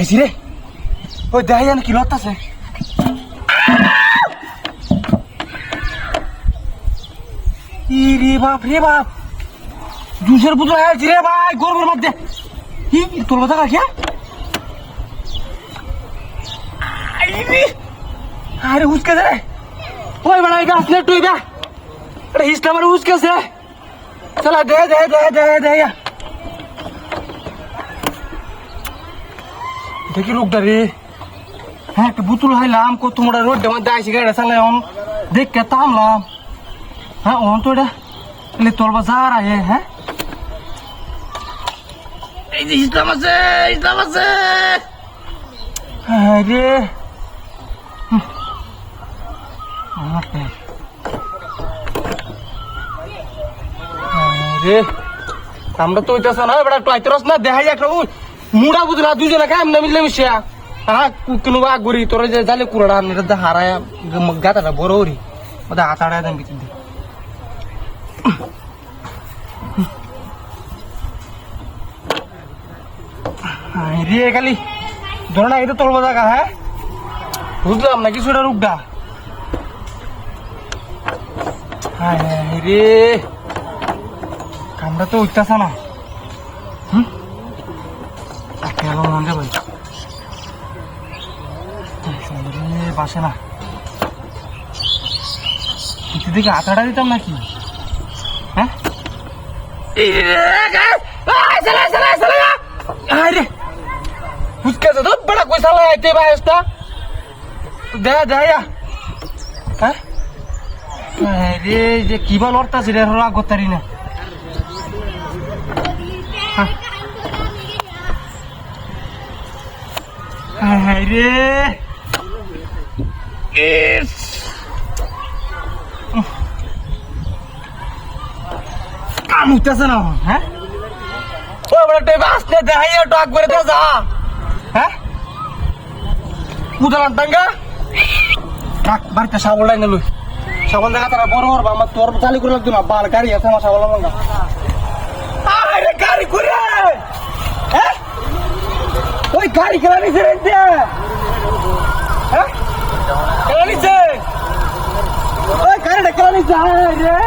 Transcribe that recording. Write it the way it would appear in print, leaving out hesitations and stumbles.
পাইছি রে ওই দেখাই জানি কি লত আছে রে বাপ জুসের বুতল আইছি রে ভাই গরমের মধ্যে তোর কথা কাকিয়া আরে হুসকেছে রে ওই বেড়া এটা আসলে তুই বে এটা হিসটা আমার হুসকেছে চলা দে দেখি লোকটা রে হ্যাঁ একটা বুতুল হাইলাম কত মোটা রোড মধ্যে আইসি গাড়িটা চালাম দেখে থামলাম হ্যাঁ ওন তো এটা তোর বাজার আয়ে হ্যাঁ এই যে ইসলাম আছে হ্যাঁ রে রে আমরা তো ওইটাছ না বেটা টয়তরস না দেখাই একটা মুড়া বুঝলা দুজনে খাই না মিললে মিশিয়া হ্যাঁ কোনো আগুরি তোর যে জালে কুড়াটা এটা হারায় গাতাটা বড় ওরি ওদের হাত আড়ায় দেন ভিতর রে খালি ধরো না এটা তোলবো জায়গা হ্যাঁ বুঝলাম না কিছুটা রূপটা হ্যাঁ রে কামড়া তো উঠতেছে না মন যাবে বাসে না কিছু দিকে আটাটা দিতাম নাকি হ্যাঁ রে ফুচকা তো বড়া কই সালা আইতে বাইসটা দে হ্যাঁ রে যে কি বল অর্থাৎ রে রাগ করতারি না হ্যাঁ রে কাম উঠতেছে না হ্যাঁ ও বড় বাসতে দেখাই টক করে দে যা হ্যাঁ উদালান টাঙ্গা রাখ বাড়িতে সাবল লাইনে লই সাবল দেখা তারা বড় বড় আমার তোর চালি করে লাগতো না বাল গাড়ি আছে আমার সাবল লাঙ্গা আরে গাড়ি করে হ্যাঁ ওই গাড়ি কেন নিছে রে হ্যাঁ কেন নিছে ওই গাড়িটা কেন নিছে রে